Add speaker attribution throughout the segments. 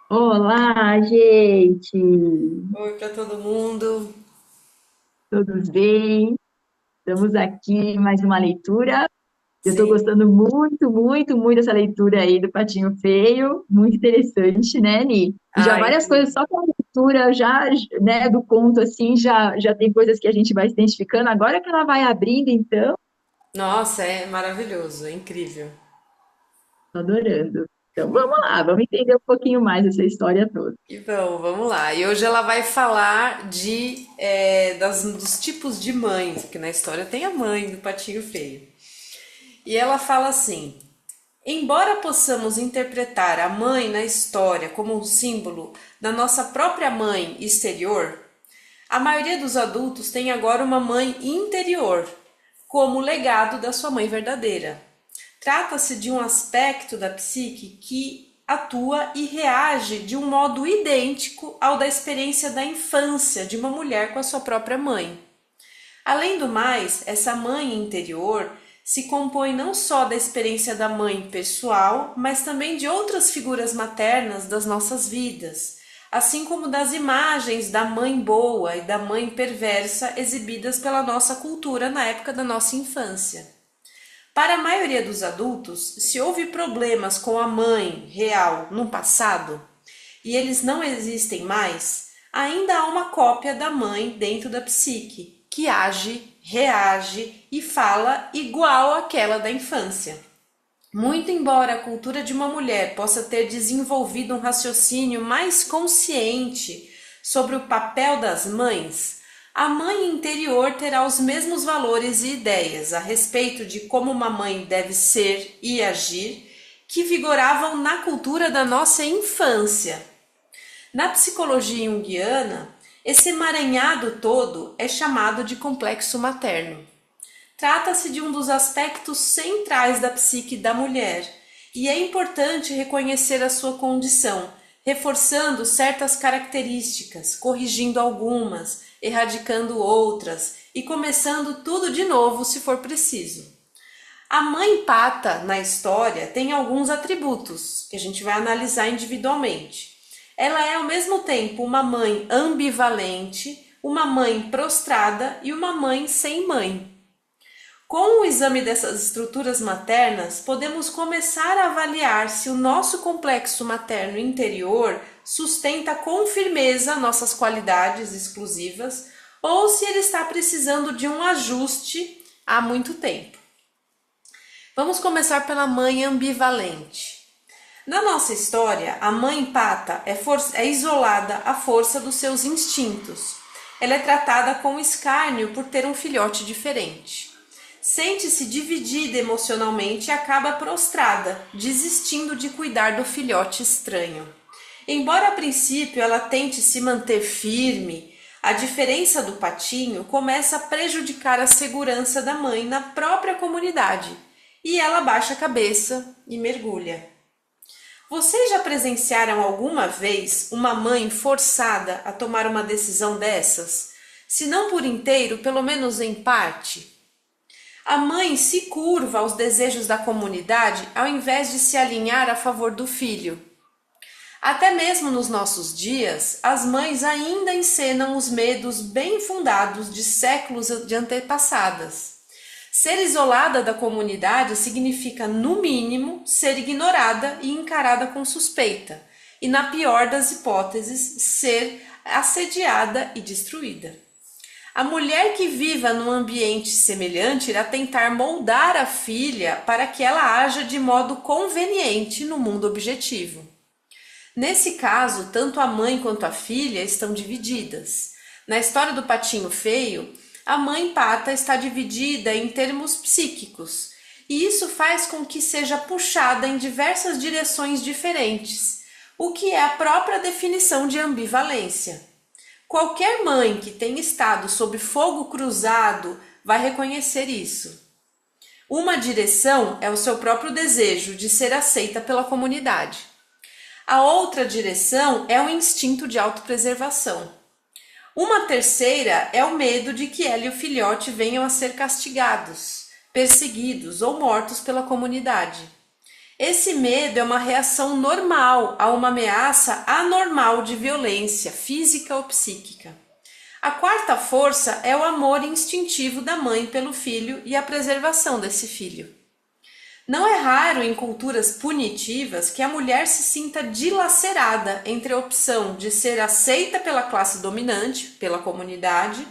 Speaker 1: Olá, gente!
Speaker 2: Oi para todo mundo.
Speaker 1: Tudo bem? Estamos aqui em mais uma leitura. Eu estou
Speaker 2: Sim.
Speaker 1: gostando muito, muito, muito dessa leitura aí do Patinho Feio. Muito interessante, né, Ni? E já
Speaker 2: Ah,
Speaker 1: várias coisas,
Speaker 2: incrível.
Speaker 1: só com a leitura já, né, do conto, assim, já tem coisas que a gente vai se identificando. Agora que ela vai abrindo, então,
Speaker 2: Nossa, é maravilhoso, é incrível.
Speaker 1: tô adorando. Então, vamos lá, vamos entender um pouquinho mais essa história toda.
Speaker 2: Então, vamos lá. E hoje ela vai falar dos tipos de mães, porque na história tem a mãe do Patinho Feio. E ela fala assim: embora possamos interpretar a mãe na história como um símbolo da nossa própria mãe exterior, a maioria dos adultos tem agora uma mãe interior, como legado da sua mãe verdadeira. Trata-se de um aspecto da psique que atua e reage de um modo idêntico ao da experiência da infância de uma mulher com a sua própria mãe. Além do mais, essa mãe interior se compõe não só da experiência da mãe pessoal, mas também de outras figuras maternas das nossas vidas, assim como das imagens da mãe boa e da mãe perversa exibidas pela nossa cultura na época da nossa infância. Para a maioria dos adultos, se houve problemas com a mãe real no passado e eles não existem mais, ainda há uma cópia da mãe dentro da psique, que age, reage e fala igual àquela da infância. Muito embora a cultura de uma mulher possa ter desenvolvido um raciocínio mais consciente sobre o papel das mães, a mãe interior terá os mesmos valores e ideias a respeito de como uma mãe deve ser e agir que vigoravam na cultura da nossa infância. Na psicologia junguiana, esse emaranhado todo é chamado de complexo materno. Trata-se de um dos aspectos centrais da psique da mulher, e é importante reconhecer a sua condição, reforçando certas características, corrigindo algumas, erradicando outras e começando tudo de novo se for preciso. A mãe pata na história tem alguns atributos que a gente vai analisar individualmente. Ela é ao mesmo tempo uma mãe ambivalente, uma mãe prostrada e uma mãe sem mãe. Com o exame dessas estruturas maternas, podemos começar a avaliar se o nosso complexo materno interior sustenta com firmeza nossas qualidades exclusivas ou se ele está precisando de um ajuste há muito tempo. Vamos começar pela mãe ambivalente. Na nossa história, a mãe pata é isolada à força dos seus instintos. Ela é tratada com escárnio por ter um filhote diferente. Sente-se dividida emocionalmente e acaba prostrada, desistindo de cuidar do filhote estranho. Embora a princípio ela tente se manter firme, a diferença do patinho começa a prejudicar a segurança da mãe na própria comunidade e ela baixa a cabeça e mergulha. Vocês já presenciaram alguma vez uma mãe forçada a tomar uma decisão dessas? Se não por inteiro, pelo menos em parte? A mãe se curva aos desejos da comunidade ao invés de se alinhar a favor do filho. Até mesmo nos nossos dias, as mães ainda encenam os medos bem fundados de séculos de antepassadas. Ser isolada da comunidade significa, no mínimo, ser ignorada e encarada com suspeita, e, na pior das hipóteses, ser assediada e destruída. A mulher que viva num ambiente semelhante irá tentar moldar a filha para que ela haja de modo conveniente no mundo objetivo. Nesse caso, tanto a mãe quanto a filha estão divididas. Na história do patinho feio, a mãe pata está dividida em termos psíquicos, e isso faz com que seja puxada em diversas direções diferentes, o que é a própria definição de ambivalência. Qualquer mãe que tenha estado sob fogo cruzado vai reconhecer isso. Uma direção é o seu próprio desejo de ser aceita pela comunidade. A outra direção é o instinto de autopreservação. Uma terceira é o medo de que ela e o filhote venham a ser castigados, perseguidos ou mortos pela comunidade. Esse medo é uma reação normal a uma ameaça anormal de violência física ou psíquica. A quarta força é o amor instintivo da mãe pelo filho e a preservação desse filho. Não é raro em culturas punitivas que a mulher se sinta dilacerada entre a opção de ser aceita pela classe dominante, pela comunidade,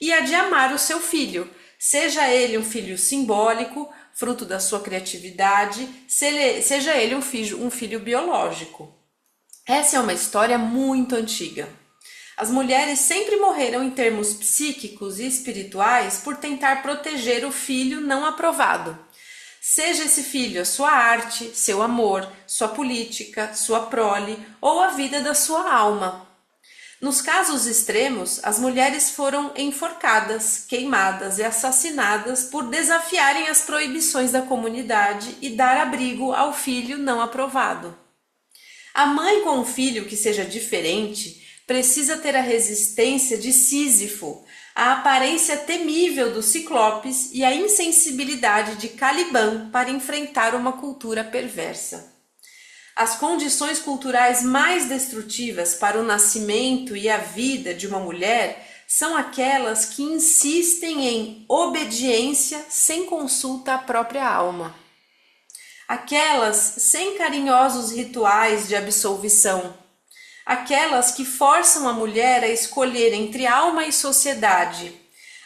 Speaker 2: e a de amar o seu filho, seja ele um filho simbólico, fruto da sua criatividade, seja ele um filho biológico. Essa é uma história muito antiga. As mulheres sempre morreram em termos psíquicos e espirituais por tentar proteger o filho não aprovado. Seja esse filho a sua arte, seu amor, sua política, sua prole ou a vida da sua alma. Nos casos extremos, as mulheres foram enforcadas, queimadas e assassinadas por desafiarem as proibições da comunidade e dar abrigo ao filho não aprovado. A mãe com um filho que seja diferente precisa ter a resistência de Sísifo, a aparência temível do Ciclopes e a insensibilidade de Caliban para enfrentar uma cultura perversa. As condições culturais mais destrutivas para o nascimento e a vida de uma mulher são aquelas que insistem em obediência sem consulta à própria alma. Aquelas sem carinhosos rituais de absolvição. Aquelas que forçam a mulher a escolher entre alma e sociedade,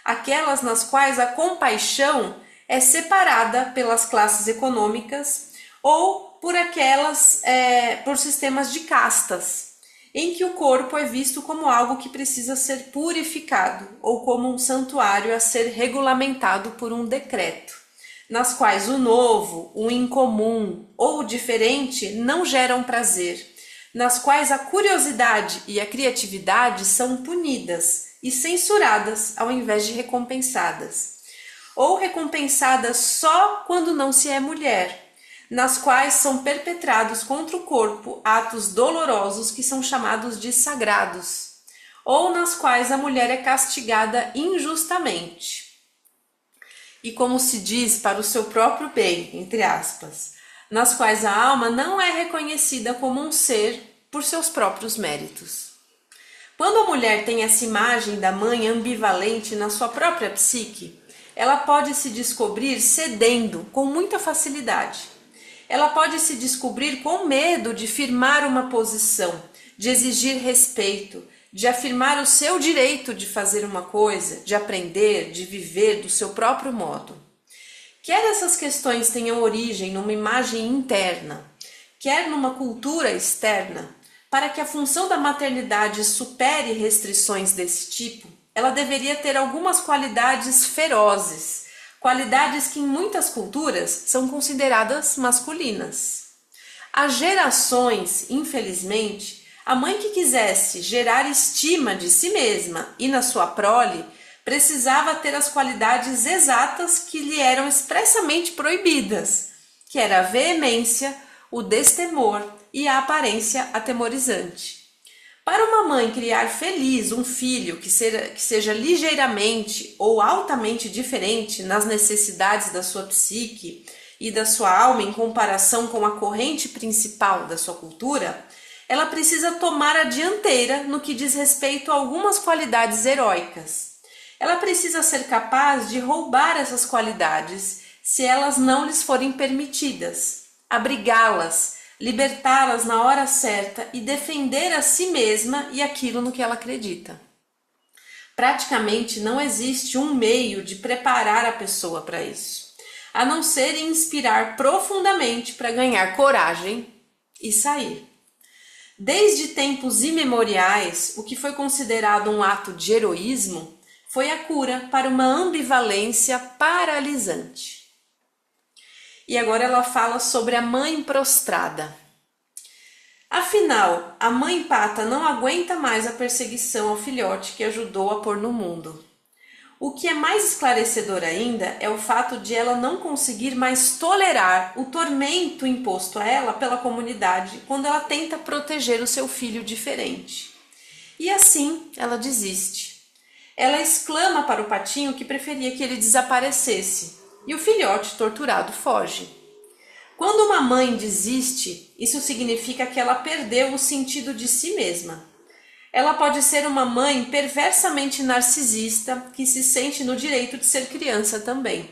Speaker 2: aquelas nas quais a compaixão é separada pelas classes econômicas ou por sistemas de castas, em que o corpo é visto como algo que precisa ser purificado ou como um santuário a ser regulamentado por um decreto, nas quais o novo, o incomum ou o diferente não geram prazer, nas quais a curiosidade e a criatividade são punidas e censuradas ao invés de recompensadas, ou recompensadas só quando não se é mulher, nas quais são perpetrados contra o corpo atos dolorosos que são chamados de sagrados, ou nas quais a mulher é castigada injustamente. E como se diz, para o seu próprio bem, entre aspas, nas quais a alma não é reconhecida como um ser por seus próprios méritos. Quando a mulher tem essa imagem da mãe ambivalente na sua própria psique, ela pode se descobrir cedendo com muita facilidade. Ela pode se descobrir com medo de firmar uma posição, de exigir respeito, de afirmar o seu direito de fazer uma coisa, de aprender, de viver do seu próprio modo. Quer essas questões tenham origem numa imagem interna, quer numa cultura externa, para que a função da maternidade supere restrições desse tipo, ela deveria ter algumas qualidades ferozes, qualidades que em muitas culturas são consideradas masculinas. Há gerações, infelizmente, a mãe que quisesse gerar estima de si mesma e na sua prole, precisava ter as qualidades exatas que lhe eram expressamente proibidas, que era a veemência, o destemor e a aparência atemorizante. Para uma mãe criar feliz um filho que seja ligeiramente ou altamente diferente nas necessidades da sua psique e da sua alma em comparação com a corrente principal da sua cultura, ela precisa tomar a dianteira no que diz respeito a algumas qualidades heróicas. Ela precisa ser capaz de roubar essas qualidades se elas não lhes forem permitidas, abrigá-las, libertá-las na hora certa e defender a si mesma e aquilo no que ela acredita. Praticamente não existe um meio de preparar a pessoa para isso, a não ser inspirar profundamente para ganhar coragem e sair. Desde tempos imemoriais, o que foi considerado um ato de heroísmo foi a cura para uma ambivalência paralisante. E agora ela fala sobre a mãe prostrada. Afinal, a mãe pata não aguenta mais a perseguição ao filhote que ajudou a pôr no mundo. O que é mais esclarecedor ainda é o fato de ela não conseguir mais tolerar o tormento imposto a ela pela comunidade quando ela tenta proteger o seu filho diferente. E assim ela desiste. Ela exclama para o patinho que preferia que ele desaparecesse, e o filhote torturado foge. Quando uma mãe desiste, isso significa que ela perdeu o sentido de si mesma. Ela pode ser uma mãe perversamente narcisista que se sente no direito de ser criança também.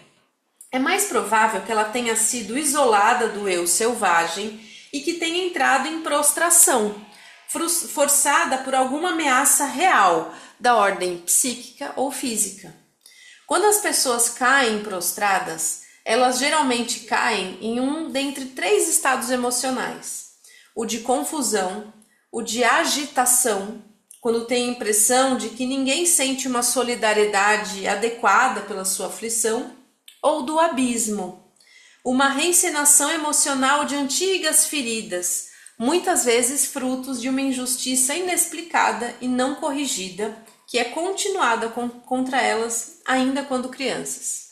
Speaker 2: É mais provável que ela tenha sido isolada do eu selvagem e que tenha entrado em prostração, forçada por alguma ameaça real, da ordem psíquica ou física. Quando as pessoas caem prostradas, elas geralmente caem em um dentre 3 estados emocionais: o de confusão, o de agitação, quando tem a impressão de que ninguém sente uma solidariedade adequada pela sua aflição, ou do abismo, uma reencenação emocional de antigas feridas, muitas vezes frutos de uma injustiça inexplicada e não corrigida, que é continuada contra elas ainda quando crianças.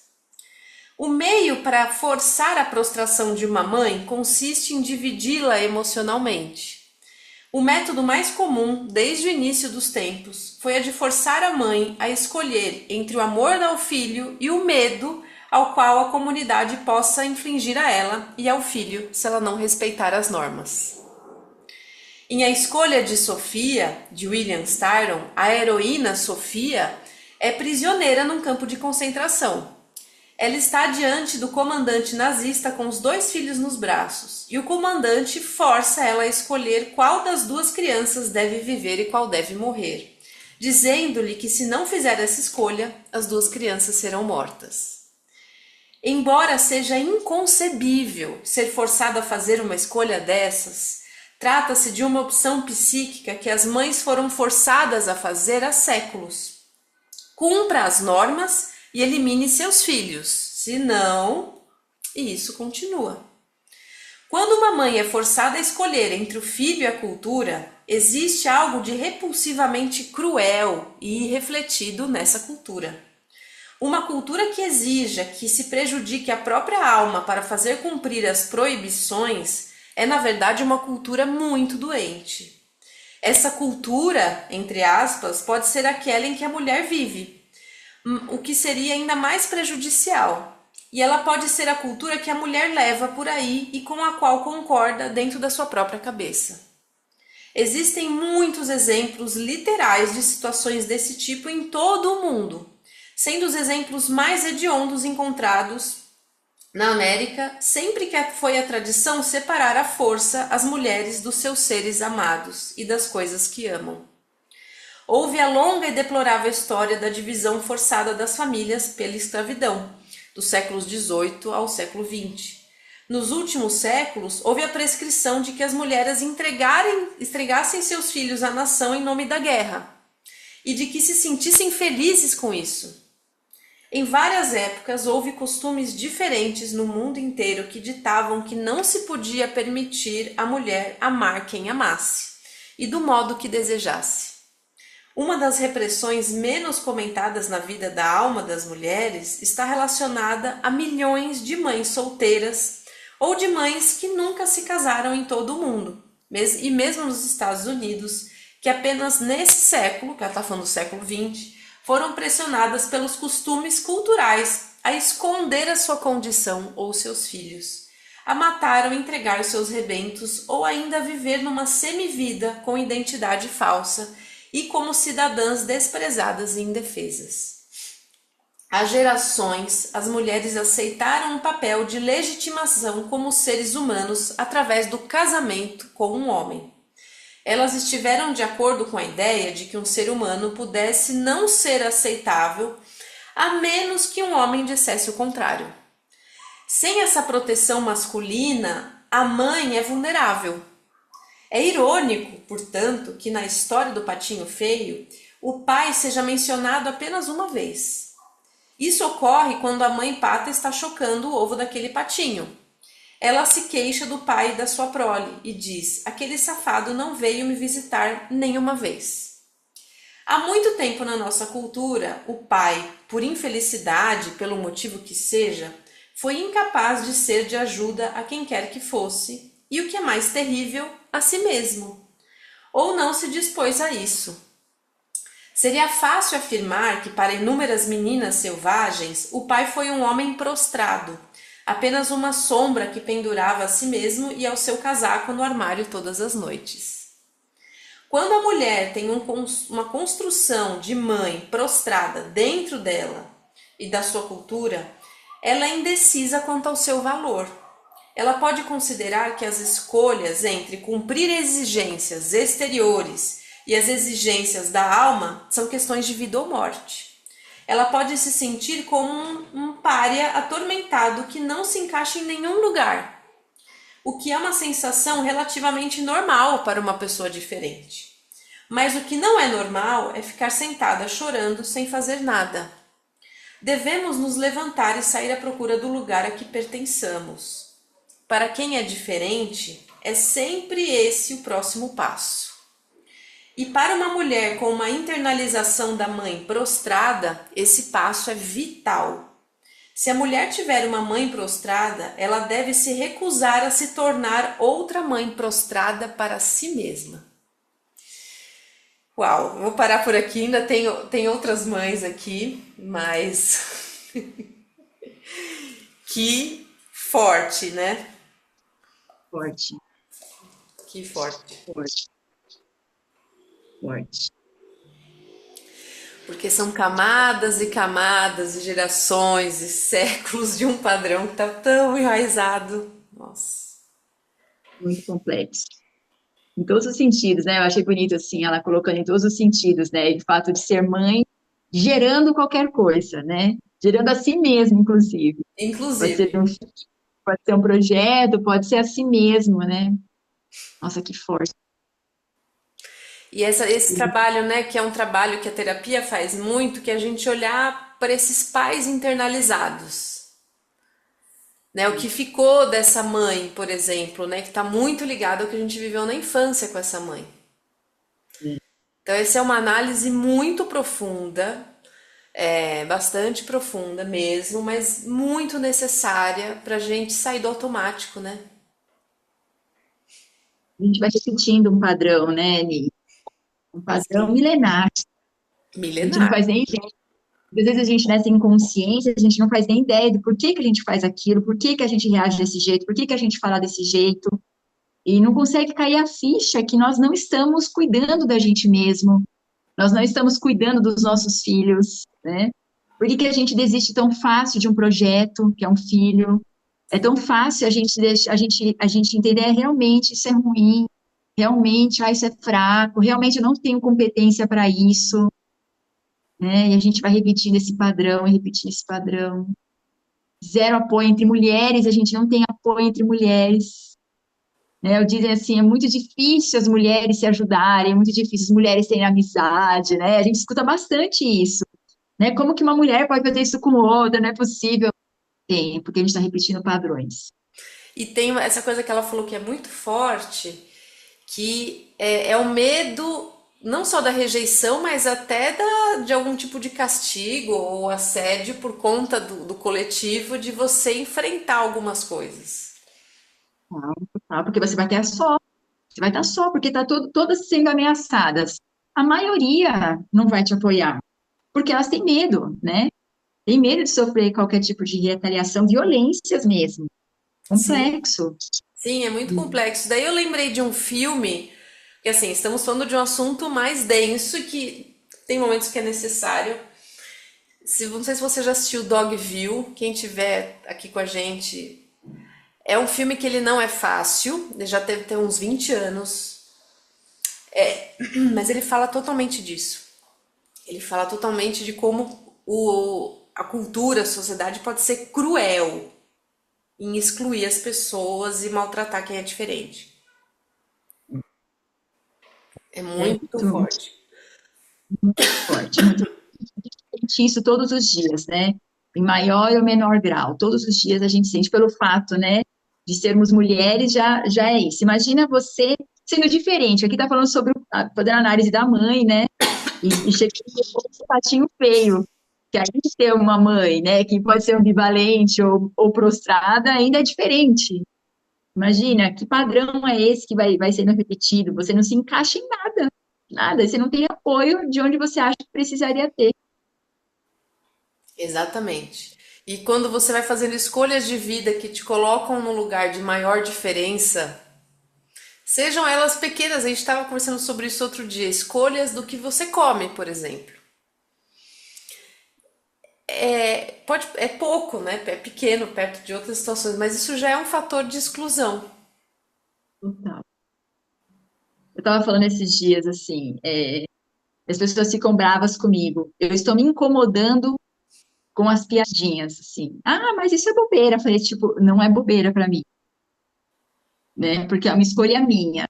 Speaker 2: O meio para forçar a prostração de uma mãe consiste em dividi-la emocionalmente. O método mais comum, desde o início dos tempos, foi a de forçar a mãe a escolher entre o amor ao filho e o medo ao qual a comunidade possa infligir a ela e ao filho se ela não respeitar as normas. Em A Escolha de Sofia, de William Styron, a heroína Sofia é prisioneira num campo de concentração. Ela está diante do comandante nazista com os 2 filhos nos braços, e o comandante força ela a escolher qual das 2 crianças deve viver e qual deve morrer, dizendo-lhe que se não fizer essa escolha, as 2 crianças serão mortas. Embora seja inconcebível ser forçada a fazer uma escolha dessas, trata-se de uma opção psíquica que as mães foram forçadas a fazer há séculos. Cumpra as normas e elimine seus filhos, senão, e isso continua. Quando uma mãe é forçada a escolher entre o filho e a cultura, existe algo de repulsivamente cruel e irrefletido nessa cultura. Uma cultura que exija que se prejudique a própria alma para fazer cumprir as proibições é, na verdade, uma cultura muito doente. Essa cultura, entre aspas, pode ser aquela em que a mulher vive, o que seria ainda mais prejudicial. E ela pode ser a cultura que a mulher leva por aí e com a qual concorda dentro da sua própria cabeça. Existem muitos exemplos literais de situações desse tipo em todo o mundo, sendo os exemplos mais hediondos encontrados na América, sempre que foi a tradição separar à força as mulheres dos seus seres amados e das coisas que amam. Houve a longa e deplorável história da divisão forçada das famílias pela escravidão, dos séculos XVIII ao século XX. Nos últimos séculos, houve a prescrição de que as mulheres entregassem seus filhos à nação em nome da guerra, e de que se sentissem felizes com isso. Em várias épocas, houve costumes diferentes no mundo inteiro que ditavam que não se podia permitir à mulher amar quem amasse, e do modo que desejasse. Uma das repressões menos comentadas na vida da alma das mulheres está relacionada a milhões de mães solteiras ou de mães que nunca se casaram em todo o mundo, e mesmo nos Estados Unidos, que apenas nesse século, que ela está falando do século XX, foram pressionadas pelos costumes culturais a esconder a sua condição ou seus filhos, a matar ou entregar seus rebentos ou ainda a viver numa semivida com identidade falsa e como cidadãs desprezadas e indefesas. Há gerações, as mulheres aceitaram um papel de legitimação como seres humanos através do casamento com um homem. Elas estiveram de acordo com a ideia de que um ser humano pudesse não ser aceitável a menos que um homem dissesse o contrário. Sem essa proteção masculina, a mãe é vulnerável. É irônico, portanto, que na história do Patinho Feio, o pai seja mencionado apenas uma vez. Isso ocorre quando a mãe pata está chocando o ovo daquele patinho. Ela se queixa do pai e da sua prole e diz: aquele safado não veio me visitar nenhuma vez. Há muito tempo na nossa cultura, o pai, por infelicidade, pelo motivo que seja, foi incapaz de ser de ajuda a quem quer que fosse, e o que é mais terrível, a si mesmo. Ou não se dispôs a isso. Seria fácil afirmar que para inúmeras meninas selvagens, o pai foi um homem prostrado, apenas uma sombra que pendurava a si mesmo e ao seu casaco no armário todas as noites. Quando a mulher tem uma construção de mãe prostrada dentro dela e da sua cultura, ela é indecisa quanto ao seu valor. Ela pode considerar que as escolhas entre cumprir exigências exteriores e as exigências da alma são questões de vida ou morte. Ela pode se sentir como um pária atormentado que não se encaixa em nenhum lugar, o que é uma sensação relativamente normal para uma pessoa diferente. Mas o que não é normal é ficar sentada chorando sem fazer nada. Devemos nos levantar e sair à procura do lugar a que pertençamos. Para quem é diferente, é sempre esse o próximo passo. E para uma mulher com uma internalização da mãe prostrada, esse passo é vital. Se a mulher tiver uma mãe prostrada, ela deve se recusar a se tornar outra mãe prostrada para si mesma. Uau, vou parar por aqui, ainda tem outras mães aqui, mas que forte, né?
Speaker 1: Forte,
Speaker 2: Que forte.
Speaker 1: forte, forte.
Speaker 2: Porque são camadas e camadas e gerações e séculos de um padrão que está tão enraizado. Nossa.
Speaker 1: Muito complexo. Em todos os sentidos, né? Eu achei bonito, assim, ela colocando em todos os sentidos, né? E o fato de ser mãe, gerando qualquer coisa, né? Gerando a si mesmo, inclusive. Pode
Speaker 2: Inclusive.
Speaker 1: ser um, pode ser um projeto, pode ser a si mesmo, né? Nossa, que forte.
Speaker 2: E esse trabalho, né, que é um trabalho que a terapia faz muito, que é a gente olhar para esses pais internalizados, né, o que ficou dessa mãe, por exemplo, né, que está muito ligado ao que a gente viveu na infância com essa mãe. Então, essa é uma análise muito profunda, bastante profunda mesmo, mas muito necessária para a gente sair do automático, né?
Speaker 1: A gente vai repetindo um padrão, né, Ni? Um padrão
Speaker 2: Sim.
Speaker 1: milenar. A gente não
Speaker 2: Milenar.
Speaker 1: faz nem ideia. Às vezes a gente, né, sem consciência, a gente não faz nem ideia do porquê que a gente faz aquilo, por que que a gente reage desse jeito, por que que a gente fala desse jeito, e não consegue cair a ficha que nós não estamos cuidando da gente mesmo, nós não estamos cuidando dos nossos filhos, né? Por que que a gente desiste tão fácil de um projeto, que é um filho? É tão fácil a gente deixar, a gente entender realmente isso é ruim, realmente, isso é fraco, realmente eu não tenho competência para isso, né? E a gente vai repetindo esse padrão e repetindo esse padrão. Zero apoio entre mulheres, a gente não tem apoio entre mulheres, né? Eu digo assim, é muito difícil as mulheres se ajudarem, é muito difícil as mulheres terem amizade, né? A gente escuta bastante isso, né? Como que uma mulher pode fazer isso com outra? Não é possível. Tem, porque a gente está repetindo padrões.
Speaker 2: E tem essa coisa que ela falou que é muito forte, que é o medo não só da rejeição, mas até de algum tipo de castigo ou assédio por conta do coletivo de você enfrentar algumas coisas.
Speaker 1: Porque você vai ter a só, você vai estar só, porque está todas sendo ameaçadas. A maioria não vai te apoiar, porque elas têm medo, né? Tem medo de sofrer qualquer tipo de retaliação, violências mesmo.
Speaker 2: Sim,
Speaker 1: Complexo.
Speaker 2: sim, é muito complexo. Daí eu lembrei de um filme, que assim, estamos falando de um assunto mais denso e que tem momentos que é necessário. Não sei se você já assistiu Dogville, quem tiver aqui com a gente. É um filme que ele não é fácil, ele já deve ter uns 20 anos, mas ele fala totalmente disso. Ele fala totalmente de como a cultura, a sociedade pode ser cruel em excluir as pessoas e maltratar quem é diferente. É
Speaker 1: É
Speaker 2: muito
Speaker 1: muito, muito
Speaker 2: forte.
Speaker 1: forte, muito sente isso todos os dias, né? Em maior ou menor grau. Todos os dias a gente sente pelo fato, né, de sermos mulheres, já é isso. Imagina você sendo diferente. Aqui tá falando sobre fazendo análise da mãe, né? E chega esse patinho feio. Que aí ter uma mãe, né, que pode ser ambivalente ou prostrada, ainda é diferente. Imagina, que padrão é esse que vai sendo repetido? Você não se encaixa em nada, nada. Você não tem apoio de onde você acha que precisaria ter.
Speaker 2: Exatamente. E quando você vai fazendo escolhas de vida que te colocam num lugar de maior diferença, sejam elas pequenas, a gente estava conversando sobre isso outro dia, escolhas do que você come, por exemplo. É pouco, né? É pequeno perto de outras situações, mas isso já é um fator de exclusão.
Speaker 1: Total. Eu estava falando esses dias, assim, as pessoas ficam bravas comigo. Eu estou me incomodando com as piadinhas, assim. Ah, mas isso é bobeira. Eu falei, tipo, não é bobeira para mim, né? Porque é uma escolha minha.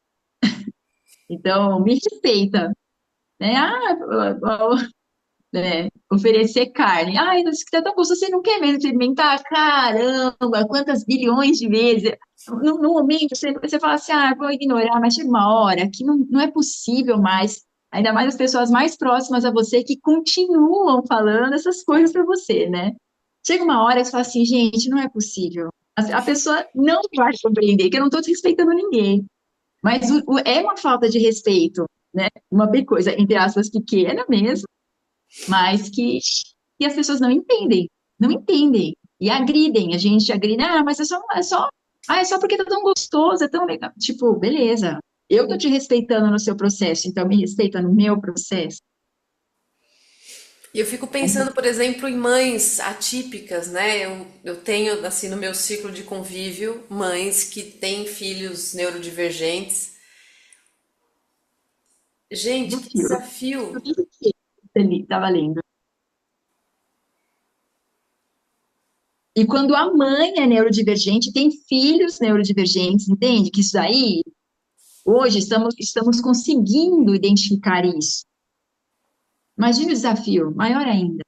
Speaker 1: Então, me respeita, né? Né? Oferecer carne. Ai, isso que tá tão gostoso, você não quer mesmo experimentar? Caramba, quantas bilhões de vezes. No momento, você fala assim, ah, vou ignorar, mas chega uma hora que não é possível mais, ainda mais as pessoas mais próximas a você que continuam falando essas coisas para você, né? Chega uma hora que você fala assim, gente, não é possível. A pessoa não vai compreender que eu não estou desrespeitando ninguém, mas é uma falta de respeito, né? Uma coisa, entre aspas, pequena mesmo, mas que as pessoas não entendem, não entendem, e agridem, a gente agride, ah, mas é só porque tá tão gostoso, é tão legal, tipo, beleza, eu tô te respeitando no seu processo, então me respeita no meu processo.
Speaker 2: E eu fico pensando, por exemplo, em mães atípicas, né? Eu tenho, assim, no meu ciclo de convívio, mães que têm filhos neurodivergentes. Gente, que
Speaker 1: Desafio.
Speaker 2: desafio!
Speaker 1: Ele tava lendo. E quando a mãe é neurodivergente, tem filhos neurodivergentes, entende? Que isso aí, hoje, estamos conseguindo identificar isso. Imagina o desafio, maior ainda.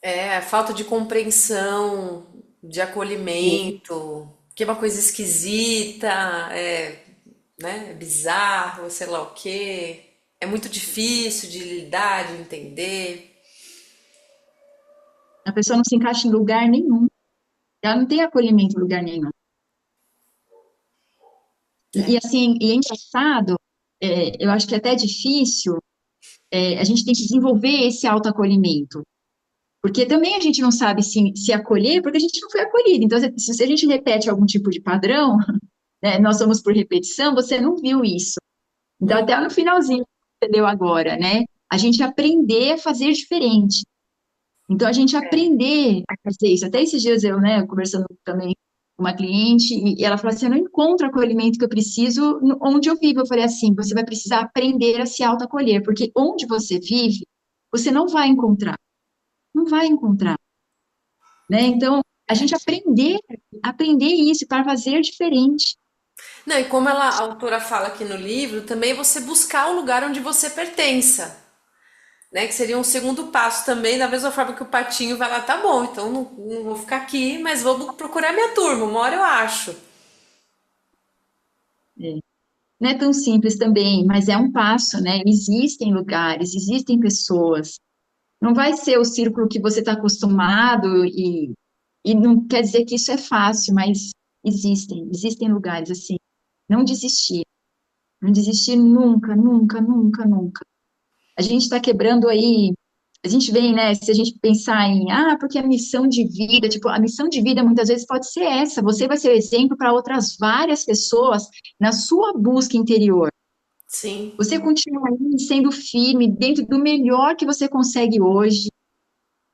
Speaker 2: É, a falta de compreensão, de acolhimento, que é uma coisa esquisita, né? É bizarro, sei lá o quê. É muito difícil de lidar, de entender.
Speaker 1: A pessoa não se encaixa em lugar nenhum. Ela não tem acolhimento em lugar nenhum. Assim, e é engraçado, eu acho que é até difícil, a gente tem que desenvolver esse autoacolhimento. Porque também a gente não sabe se acolher, porque a gente não foi acolhido. Então, se a gente repete algum tipo de padrão, né, nós somos por repetição, você não viu isso. Então, até no finalzinho, entendeu agora, né? A gente aprender a fazer diferente. Então, a gente aprender a fazer isso. Até esses dias eu, né, conversando também com uma cliente, e ela falou assim: eu não encontro o acolhimento que eu preciso onde eu vivo. Eu falei assim: você vai precisar aprender a se autoacolher, porque onde você vive, você não vai encontrar. Não vai encontrar, né? Então, a gente aprender isso para fazer diferente.
Speaker 2: Não, e como a autora fala aqui no livro, também você buscar o lugar onde você pertença, né? Que seria um segundo passo também, da mesma forma que o patinho vai lá, tá bom, então não vou ficar aqui, mas vou procurar minha turma, uma hora eu acho.
Speaker 1: É. Não é tão simples também, mas é um passo, né? Existem lugares, existem pessoas. Não vai ser o círculo que você está acostumado e não quer dizer que isso é fácil, mas existem lugares assim. Não desistir, não desistir nunca, nunca, nunca, nunca. A gente está quebrando aí, a gente vem, né? Se a gente pensar em, porque a missão de vida, tipo, a missão de vida muitas vezes pode ser essa. Você vai ser o exemplo para outras várias pessoas na sua busca interior.
Speaker 2: Sim.
Speaker 1: Você continua aí sendo firme dentro do melhor que você consegue hoje.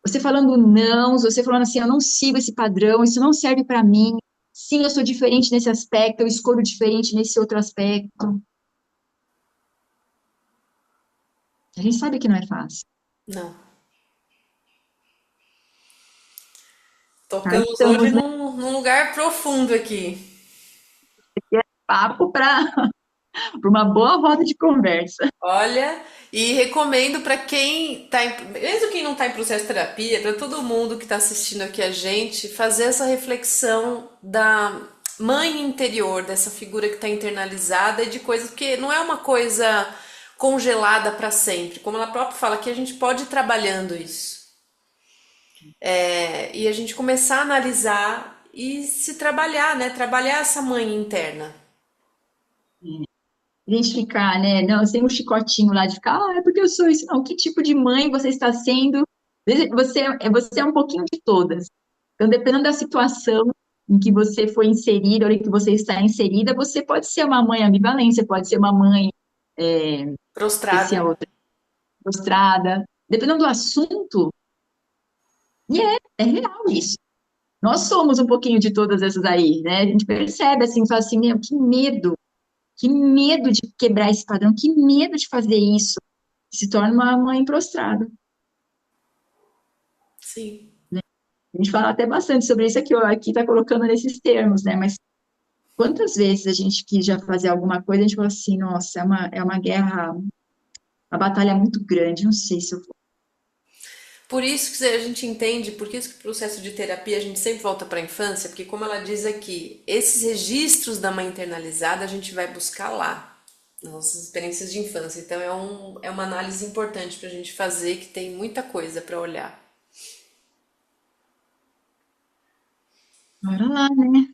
Speaker 1: Você falando não, você falando assim, eu não sigo esse padrão, isso não serve para mim. Sim, eu sou diferente nesse aspecto, eu escolho diferente nesse outro aspecto. A gente sabe que não é fácil,
Speaker 2: Não.
Speaker 1: tá?
Speaker 2: Tocamos hoje
Speaker 1: Estamos
Speaker 2: num lugar profundo aqui.
Speaker 1: nesse papo para uma boa roda de conversa.
Speaker 2: Olha, e recomendo para quem tá mesmo quem não está em processo de terapia, para todo mundo que está assistindo aqui a gente, fazer essa reflexão da mãe interior, dessa figura que está internalizada e de coisas, porque não é uma coisa congelada para sempre. Como ela própria fala, que a gente pode ir trabalhando isso. E a gente começar a analisar e se trabalhar, né? Trabalhar essa mãe interna.
Speaker 1: Identificar, né? Não, sem um chicotinho lá de ficar, é porque eu sou isso. Não, que tipo de mãe você está sendo? Você é um pouquinho de todas. Então, dependendo da situação em que você foi inserida, ou em que você está inserida, você pode ser uma mãe ambivalente, você pode ser uma mãe
Speaker 2: Prostrada.
Speaker 1: especial, frustrada. Dependendo do assunto, e é real isso. Nós somos um pouquinho de todas essas aí, né? A gente percebe assim, fala assim, meu, que medo de quebrar esse padrão, que medo de fazer isso. Se torna uma mãe prostrada.
Speaker 2: Sim.
Speaker 1: A gente fala até bastante sobre isso aqui, ó, aqui tá colocando nesses termos, né? Mas quantas vezes a gente quis já fazer alguma coisa, a gente fala assim, nossa, é uma guerra, uma batalha muito grande, não sei se eu vou.
Speaker 2: Por isso que a gente entende, por isso que o processo de terapia a gente sempre volta para a infância, porque como ela diz aqui, esses registros da mãe internalizada a gente vai buscar lá, nas nossas experiências de infância. Então é uma análise importante para a gente fazer, que tem muita coisa para olhar.
Speaker 1: Bora lá, né?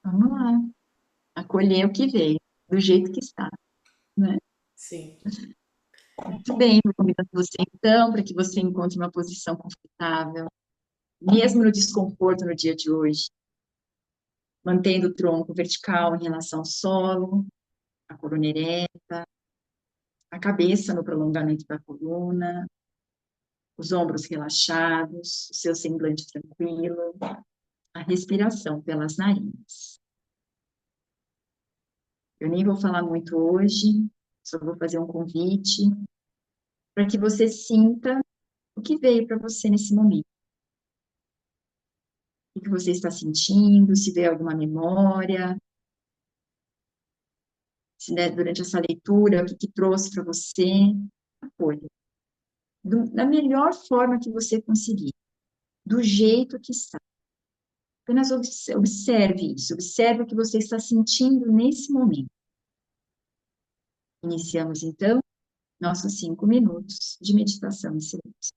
Speaker 1: Vamos lá. Acolher o que veio, do jeito que está, né?
Speaker 2: Sim.
Speaker 1: Muito bem, vou convidar você então, para que você encontre uma posição confortável, mesmo no desconforto no dia de hoje, mantendo o tronco vertical em relação ao solo, a coluna ereta, a cabeça no prolongamento da coluna, os ombros relaxados, o seu semblante tranquilo, a respiração pelas narinas. Eu nem vou falar muito hoje, só vou fazer um convite para que você sinta o que veio para você nesse momento. O que você está sentindo, se veio alguma memória, se né, durante essa leitura, o que trouxe para você, acolha. Da melhor forma que você conseguir, do jeito que está. Apenas observe isso, observe o que você está sentindo nesse momento. Iniciamos, então, nossos 5 minutos de meditação em silêncio.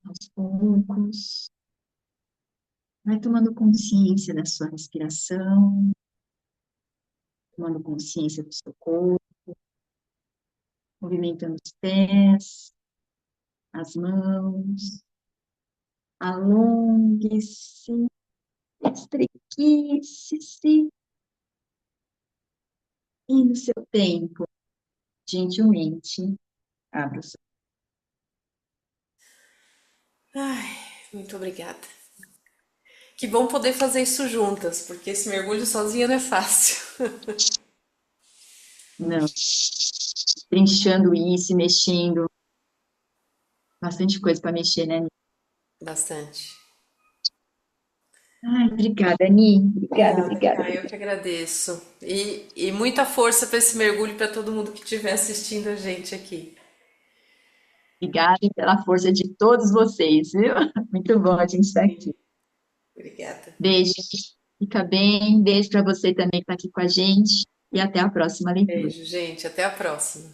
Speaker 1: Aos poucos, vai tomando consciência da sua respiração, tomando consciência do seu corpo, movimentando os pés, as mãos, alongue-se, espreguice-se, e no seu tempo, gentilmente, abra o seu.
Speaker 2: Ai, muito obrigada. Que bom poder fazer isso juntas, porque esse mergulho sozinha não é fácil.
Speaker 1: Não, trinchando isso, mexendo, bastante coisa para mexer, né?
Speaker 2: Bastante.
Speaker 1: Ai, obrigada, Ani. Obrigada,
Speaker 2: Obrigada,
Speaker 1: obrigada,
Speaker 2: Caio, eu
Speaker 1: obrigada.
Speaker 2: que agradeço. E muita força para esse mergulho para todo mundo que estiver assistindo a gente aqui.
Speaker 1: Obrigada pela força de todos vocês, viu? Muito bom a gente estar aqui.
Speaker 2: Obrigada.
Speaker 1: Beijo, fica bem. Beijo para você também que está aqui com a gente. E até a próxima leitura.
Speaker 2: Beijo, gente. Até a próxima.